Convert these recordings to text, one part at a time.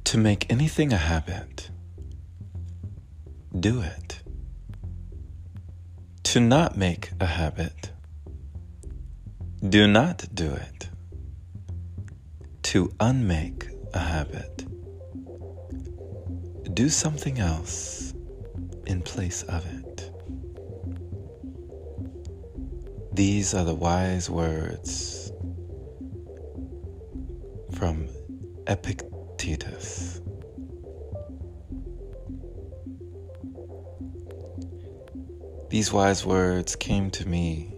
To make anything a habit, do it. To not make a habit, do not do it. To unmake a habit, do something else in place of it. These are the wise words from Epictetus. These wise words came to me,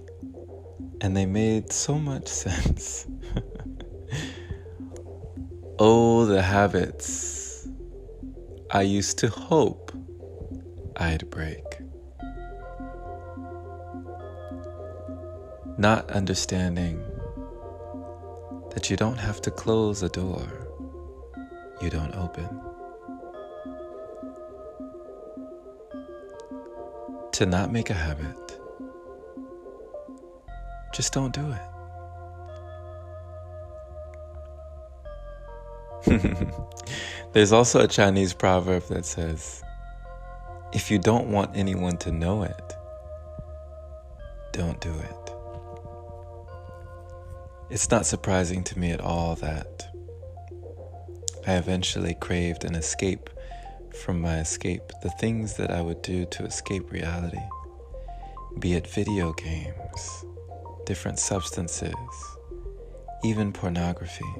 and they made so much sense. Oh, the habits I used to hope I'd break. Not understanding that you don't have to close a door you don't open. To not make a habit, just don't do it. There's also a Chinese proverb that says, if you don't want anyone to know it, don't do it. It's not surprising to me at all that I eventually craved an escape from my escape, the things that I would do to escape reality, be it video games, different substances, even pornography.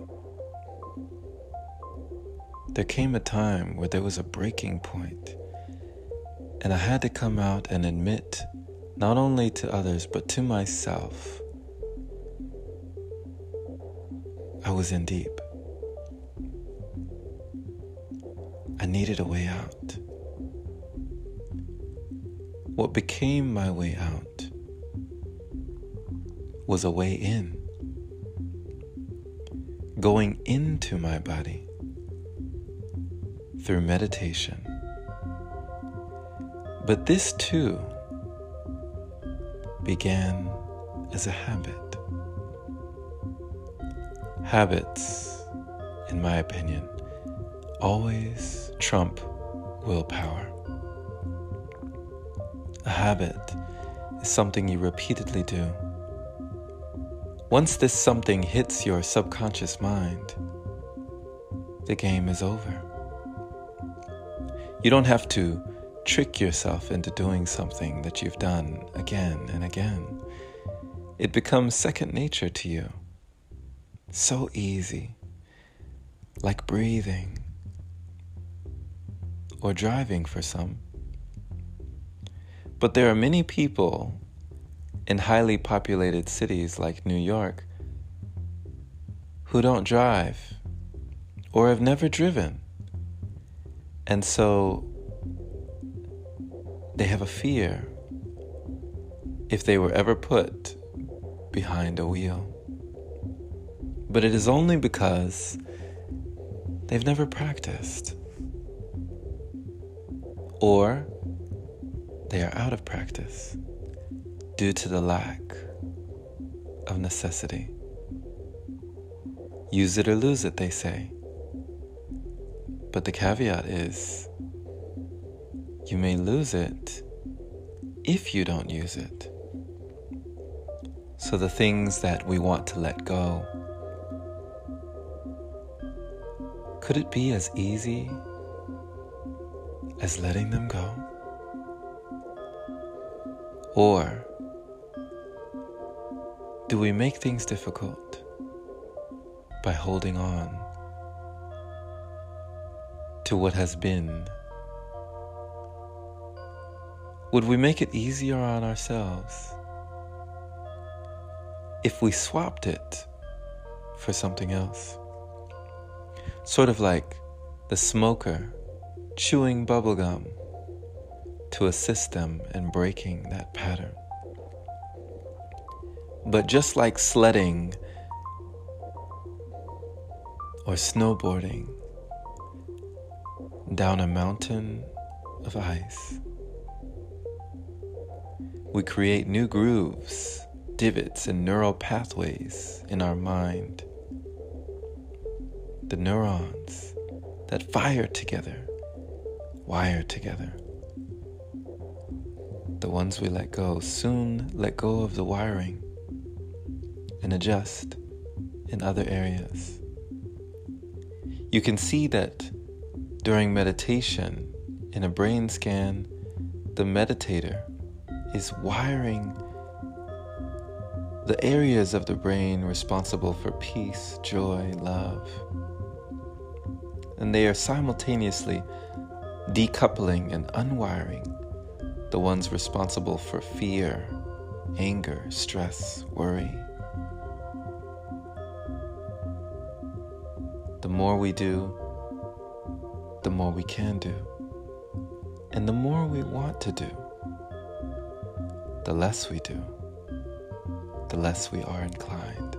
There came a time where there was a breaking point, and I had to come out and admit, not only to others, but to myself, I was in deep. I needed a way out. What became my way out was a way in, going into my body through meditation. But this too began as a habit. Habits, in my opinion, always trump willpower. A habit is something you repeatedly do. Once this something hits your subconscious mind, the game is over. You don't have to trick yourself into doing something that you've done again and again. It becomes second nature to you. So easy, like breathing or driving for some. But there are many people in highly populated cities like New York who don't drive or have never driven. And so they have a fear if they were ever put behind a wheel. But it is only because they've never practiced, or they are out of practice due to the lack of necessity. Use it or lose it, they say. But the caveat is, you may lose it if you don't use it. So the things that we want to let go, could it be as easy as letting them go? Or do we make things difficult by holding on to what has been? Would we make it easier on ourselves if we swapped it for something else? Sort of like the smoker chewing bubblegum to assist them in breaking that pattern. But just like sledding or snowboarding down a mountain of ice, we create new grooves, divots, and neural pathways in our mind. The neurons that fire together, wire together. The ones we let go soon let go of the wiring and adjust in other areas. You can see that during meditation, in a brain scan, the meditator is wiring the areas of the brain responsible for peace, joy, love. And they are simultaneously decoupling and unwiring the ones responsible for fear, anger, stress, worry. The more we do, the more we can do. And the more we want to do, the less we do, the less we are inclined.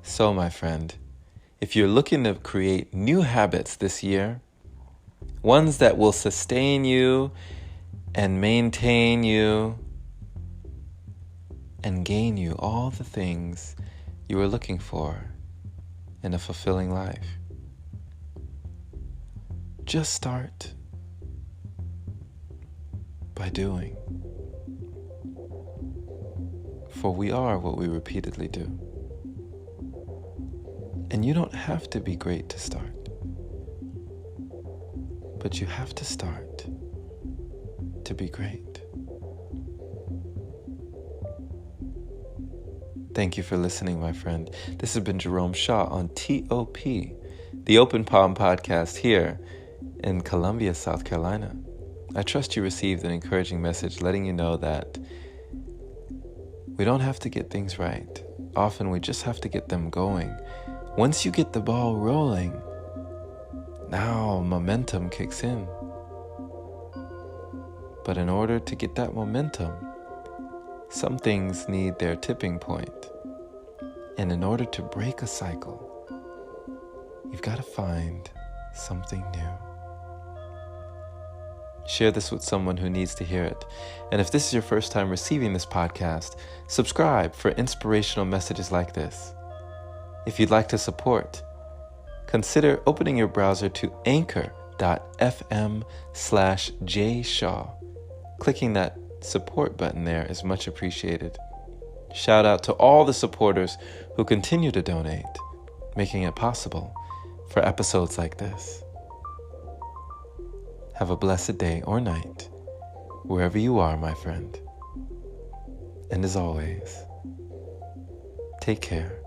So, my friend, if you're looking to create new habits this year, ones that will sustain you and maintain you and gain you all the things you are looking for in a fulfilling life, just start by doing. For we are what we repeatedly do. And you don't have to be great to start, but you have to start to be great. Thank you for listening, my friend. This has been Jerome Shaw on TOP, the Open Palm Podcast here in Columbia, South Carolina. I trust you received an encouraging message letting you know that we don't have to get things right. Often we just have to get them going. Once you get the ball rolling, now momentum kicks in. But in order to get that momentum, some things need their tipping point. And in order to break a cycle, you've got to find something new. Share this with someone who needs to hear it. And if this is your first time receiving this podcast, subscribe for inspirational messages like this. If you'd like to support, consider opening your browser to anchor.fm/jshaw. Clicking that support button there is much appreciated. Shout out to all the supporters who continue to donate, making it possible for episodes like this. Have a blessed day or night, wherever you are, my friend. And as always, take care.